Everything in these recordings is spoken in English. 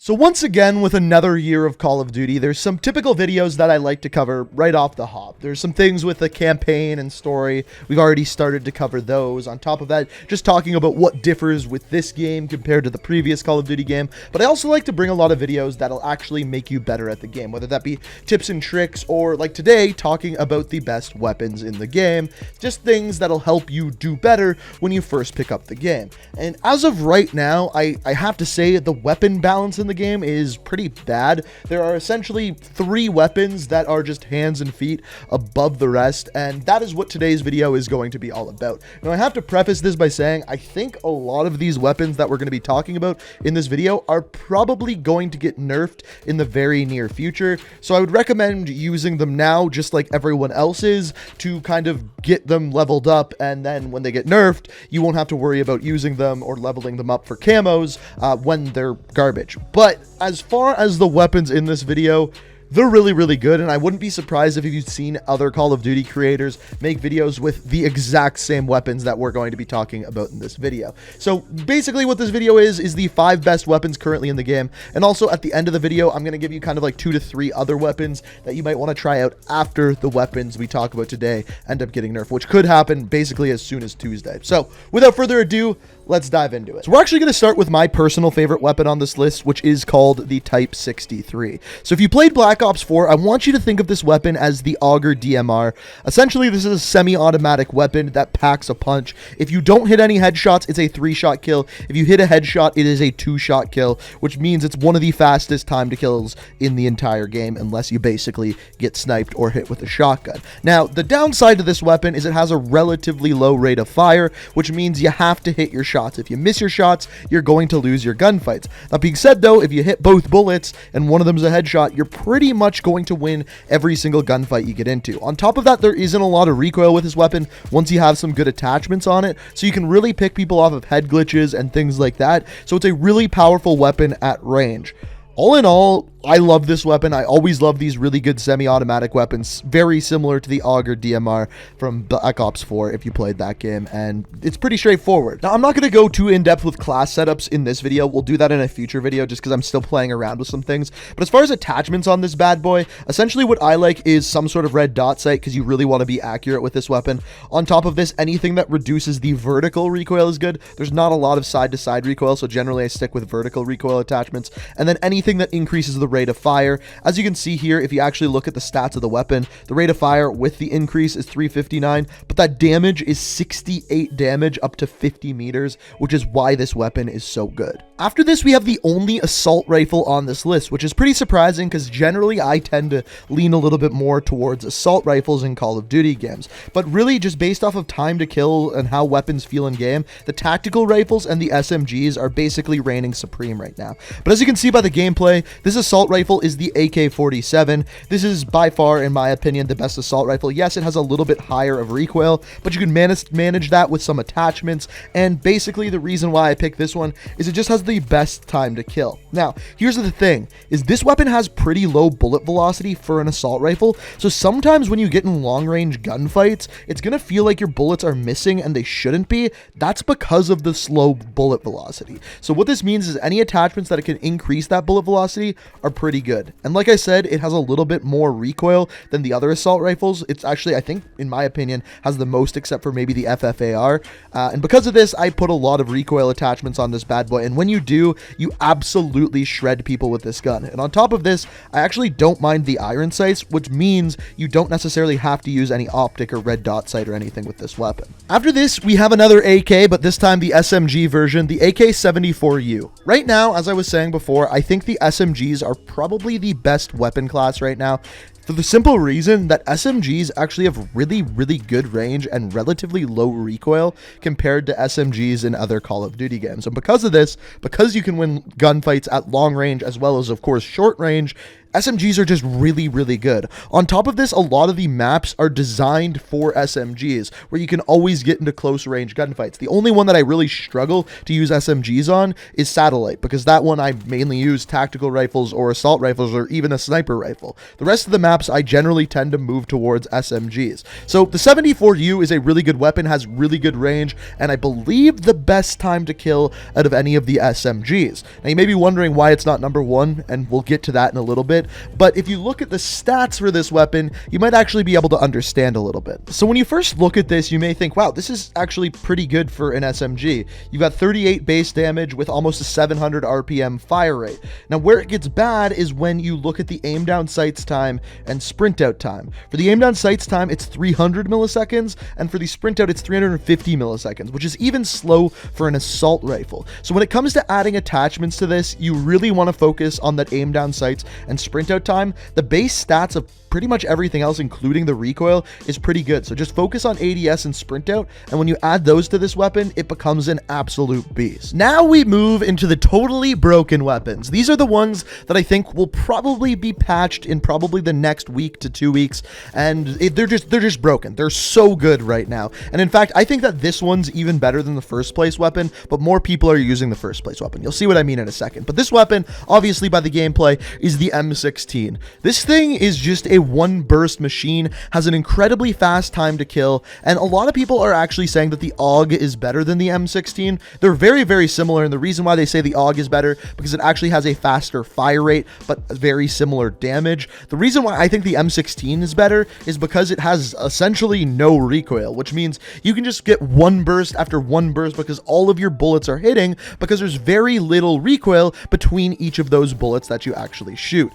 So once again, with another year of Call of Duty, there's some typical videos that I like to cover right off the hop. There's some things with the campaign and story. We've already started to cover those. On top of that, just talking about what differs with this game compared to the previous Call of Duty game. But I also like to bring a lot of videos that'll actually make you better at the game, whether that be tips and tricks or, like today, talking about the best weapons in the game. Just things that'll help you do better when you first pick up the game. And as of right now, I have to say the weapon balance in the game is pretty bad. There are essentially 3 weapons that are just hands and feet above the rest, and that is what today's video is going to be all about. Now, I have to preface this by saying I think a lot of these weapons that we're going to be talking about in this video are probably going to get nerfed in the very near future, so I would recommend using them now just like everyone else is to kind of get them leveled up, and then when they get nerfed, you won't have to worry about using them or leveling them up for camos when they're garbage. But as far as the weapons in this video, they're really good, and I wouldn't be surprised if you've seen other Call of Duty creators make videos with the exact same weapons that we're going to be talking about in this video. So basically what this video is the 5 best weapons currently in the game, and also at the end of the video, I'm going to give you kind of like 2 to 3 other weapons that you might want to try out after the weapons we talk about today end up getting nerfed, which could happen basically as soon as Tuesday. So without further ado, let's dive into it. So we're actually going to start with my personal favorite weapon on this list, which is called the Type 63. So if you played Black Ops 4, I want you to think of this weapon as the Auger DMR. Essentially, this is a semi-automatic weapon that packs a punch. If you don't hit any headshots, it's a 3-shot kill. If you hit a headshot, it is a 2-shot kill, which means it's one of the fastest time to kills in the entire game, unless you basically get sniped or hit with a shotgun. Now, the downside to this weapon is it has a relatively low rate of fire, which means you have to hit your shots. If you miss your shots, you're going to lose your gunfights. That being said, though, if you hit both bullets and one of them is a headshot, you're pretty much going to win every single gunfight you get into. On top of that, there isn't a lot of recoil with this weapon once you have some good attachments on it, so you can really pick people off of head glitches and things like that. So it's a really powerful weapon at range. All in all, I love this weapon. I always love these really good semi-automatic weapons, very similar to the Auger DMR from Black Ops 4 if you played that game, and it's pretty straightforward. Now, I'm not going to go too in-depth with class setups in this video. We'll do that in a future video just because I'm still playing around with some things. But as far as attachments on this bad boy, essentially what I like is some sort of red dot sight because you really want to be accurate with this weapon. On top of this, anything that reduces the vertical recoil is good. There's not a lot of side-to-side recoil, so generally I stick with vertical recoil attachments. And then anything that increases the rate of fire. As you can see here, if you actually look at the stats of the weapon, the rate of fire with the increase is 359, but that damage is 68 damage up to 50 meters, which is why this weapon is so good. After this, we have the only assault rifle on this list, which is pretty surprising because generally I tend to lean a little bit more towards assault rifles in Call of Duty games. But really, just based off of time to kill and how weapons feel in game, the tactical rifles and the SMGs are basically reigning supreme right now. But as you can see by the gameplay, this assault rifle is the AK-47. This is by far, in my opinion, the best assault rifle. Yes, it has a little bit higher of recoil, but you can manage that with some attachments, and basically the reason why I picked this one is it just has the best time to kill. Now, here's the thing, is this weapon has pretty low bullet velocity for an assault rifle, so sometimes when you get in long-range gunfights, it's gonna feel like your bullets are missing and they shouldn't be. That's because of the slow bullet velocity. So what this means is any attachments that can increase that bullet velocity are pretty good. And like I said, it has a little bit more recoil than the other assault rifles. It's actually, I think, in my opinion, has the most except for maybe the FFAR. And because of this, I put a lot of recoil attachments on this bad boy. And when you do, you absolutely shred people with this gun. And on top of this, I actually don't mind the iron sights, which means you don't necessarily have to use any optic or red dot sight or anything with this weapon. After this, we have another AK, but this time the SMG version, the AK-74U. Right now, as I was saying before, I think the SMGs are probably the best weapon class right now, for the simple reason that SMGs actually have really good range and relatively low recoil compared to SMGs in other Call of Duty games. And because of this, because you can win gunfights at long range as well as, of course, short range, SMGs are just really, really good. On top of this, a lot of the maps are designed for SMGs, where you can always get into close range gunfights. The only one that I really struggle to use SMGs on is Satellite, because that one I mainly use tactical rifles or assault rifles or even a sniper rifle. The rest of the maps I generally tend to move towards SMGs. So the 74U is a really good weapon, has really good range, and I believe the best time to kill out of any of the SMGs. Now you may be wondering why it's not number one, and we'll get to that in a little bit, but if you look at the stats for this weapon, you might actually be able to understand a little bit. So when you first look at this, you may think, wow, this is actually pretty good for an SMG. You've got 38 base damage with almost a 700 RPM fire rate. Now where it gets bad is when you look at the aim down sights time and sprint out time. For the aim down sights time, it's 300 milliseconds, and for the sprint out, it's 350 milliseconds, which is even slow for an assault rifle. So when it comes to adding attachments to this, you really want to focus on that aim down sights and sprint out time. The base stats of pretty much everything else, including the recoil, is pretty good. So just focus on ADS and sprint out, and when you add those to this weapon, it becomes an absolute beast. Now we move into the totally broken weapons. These are the ones that I think will probably be patched in probably the next week to 2 weeks, and they're just broken. They're so good right now. And in fact, I think that this one's even better than the first place weapon, but more people are using the first place weapon. You'll see what I mean in a second. But this weapon, obviously by the gameplay, is the M16. This thing is just a one burst machine, has an incredibly fast time to kill, and a lot of people are actually saying that the AUG is better than the M16. They're very, very similar, and the reason why they say the AUG is better because it actually has a faster fire rate, but very similar damage. The reason why I think the M16 is better is because it has essentially no recoil, which means you can just get one burst after one burst because all of your bullets are hitting, because there's very little recoil between each of those bullets that you actually shoot.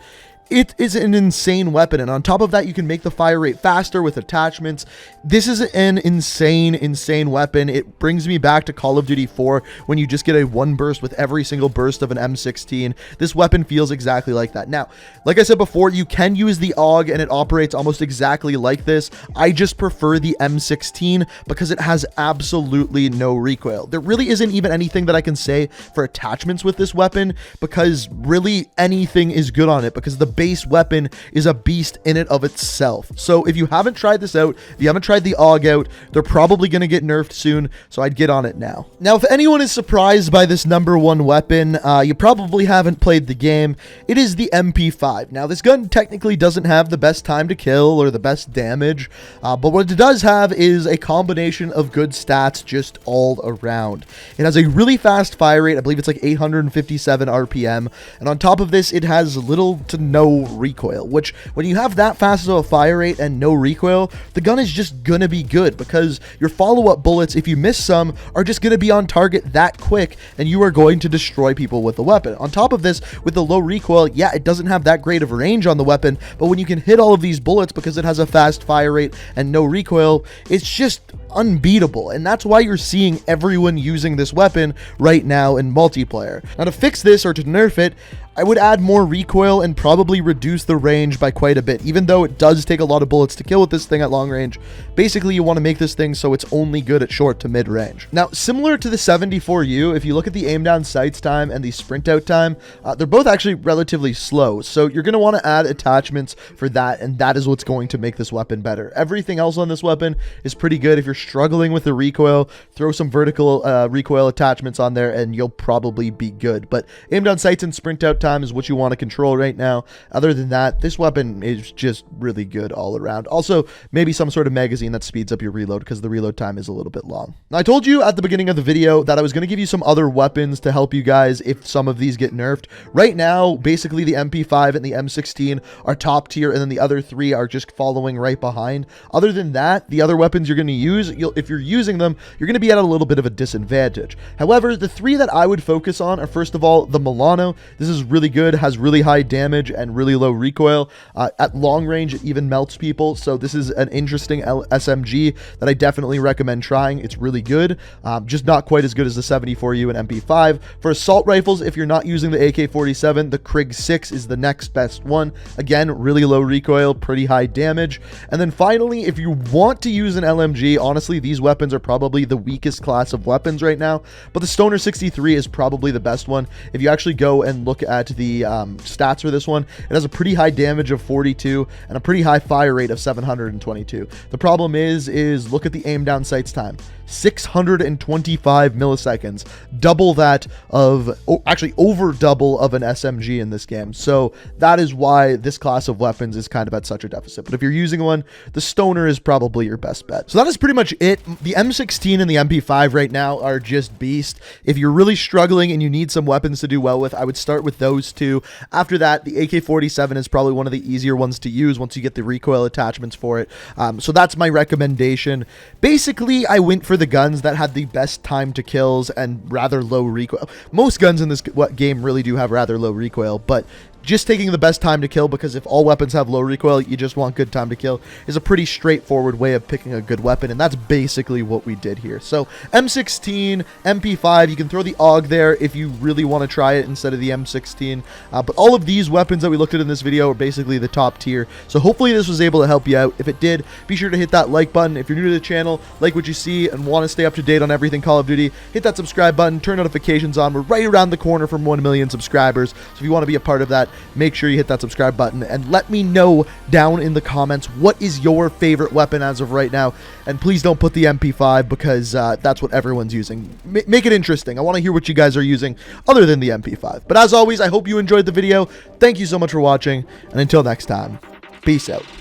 It is an insane weapon, and on top of that, you can make the fire rate faster with attachments. This is an insane weapon. It brings me back to Call of Duty 4 when you just get a one burst with every single burst of an M16. This weapon feels exactly like that. Now, like I said before, you can use the AUG and it operates almost exactly like this. I just prefer the M16 because it has absolutely no recoil. There really isn't even anything that I can say for attachments with this weapon, because really anything is good on it, because the base weapon is a beast in and of itself. So if you haven't tried this out, if you haven't tried the AUG out, they're probably going to get nerfed soon, so I'd get on it now. Now, if anyone is surprised by this number one weapon, you probably haven't played the game. It is the MP5. Now, this gun technically doesn't have the best time to kill or the best damage, but what it does have is a combination of good stats just all around. It has a really fast fire rate. I believe it's like 857 RPM, and on top of this, it has little to no recoil, which when you have that fast of a fire rate and no recoil, the gun is just gonna be good, because your follow-up bullets, if you miss some, are just gonna be on target that quick, and you are going to destroy people with the weapon. On top of this, with the low recoil, yeah, it doesn't have that great of range on the weapon, but when you can hit all of these bullets because it has a fast fire rate and no recoil, it's just unbeatable, and that's why you're seeing everyone using this weapon right now in multiplayer. Now, to fix this or to nerf it, I would add more recoil and probably reduce the range by quite a bit, even though it does take a lot of bullets to kill with this thing at long range. Basically, you want to make this thing so it's only good at short to mid range. Now, similar to the 74U, if you look at the aim down sights time and the sprint out time, they're both actually relatively slow, so you're going to want to add attachments for that, and that is what's going to make this weapon better. Everything else on this weapon is pretty good. If you're struggling with the recoil, throw some vertical recoil attachments on there and you'll probably be good. But aim down sights and sprint out time is what you want to control right now. Other than that, this weapon is just really good all around. Also, maybe some sort of magazine that speeds up your reload, because the reload time is a little bit long. Now, I told you at the beginning of the video that I was going to give you some other weapons to help you guys if some of these get nerfed. Right now, basically the MP5 and the M16 are top tier, and then the other three are just following right behind. Other than that, the other weapons you're going to use, if you're using them, you're going to be at a little bit of a disadvantage. However, the three that I would focus on are, first of all, the Milano. This is really good, has really high damage and really low recoil. At long range, it even melts people, so this is an interesting SMG that I definitely recommend trying. It's really good, just not quite as good as the 74U and MP5. For assault rifles, if you're not using the AK-47, the Krig 6 is the next best one. Again, really low recoil, pretty high damage. And then finally, if you want to use an LMG, honestly, these weapons are probably the weakest class of weapons right now, but the Stoner 63 is probably the best one. If you actually go and look at at the stats for this one, it has a pretty high damage of 42 and a pretty high fire rate of 722. The problem is look at the aim down sights time. 625 milliseconds, double that of, actually over double of an SMG in this game. So that is why this class of weapons is kind of at such a deficit. But if you're using one, the Stoner is probably your best bet. So that is pretty much it. The M16 and the MP5 right now are just beast. If you're really struggling and you need some weapons to do well with, I would start with those two. After that, the AK-47 is probably one of the easier ones to use once you get the recoil attachments for it. So that's my recommendation. Basically, I went for the guns that had the best time to kills and rather low recoil. Most guns in this game really do have rather low recoil, but just taking the best time to kill, because if all weapons have low recoil, you just want good time to kill, is a pretty straightforward way of picking a good weapon, and that's basically what we did here. So M16, MP5, you can throw the AUG there if you really want to try it instead of the M16, but all of these weapons that we looked at in this video are basically the top tier. So hopefully this was able to help you out. If it did, be sure to hit that like button. If you're new to the channel, like what you see, and want to stay up to date on everything Call of Duty, hit that subscribe button, turn notifications on. We're right around the corner from 1 million subscribers, so if you want to be a part of that, make sure you hit that subscribe button and let me know down in the comments what is your favorite weapon as of right now. And please don't put the MP5 because that's what everyone's using. Make it interesting. I want to hear what you guys are using other than the MP5. But as always, I hope you enjoyed the video. Thank you so much for watching, and until next time, peace out.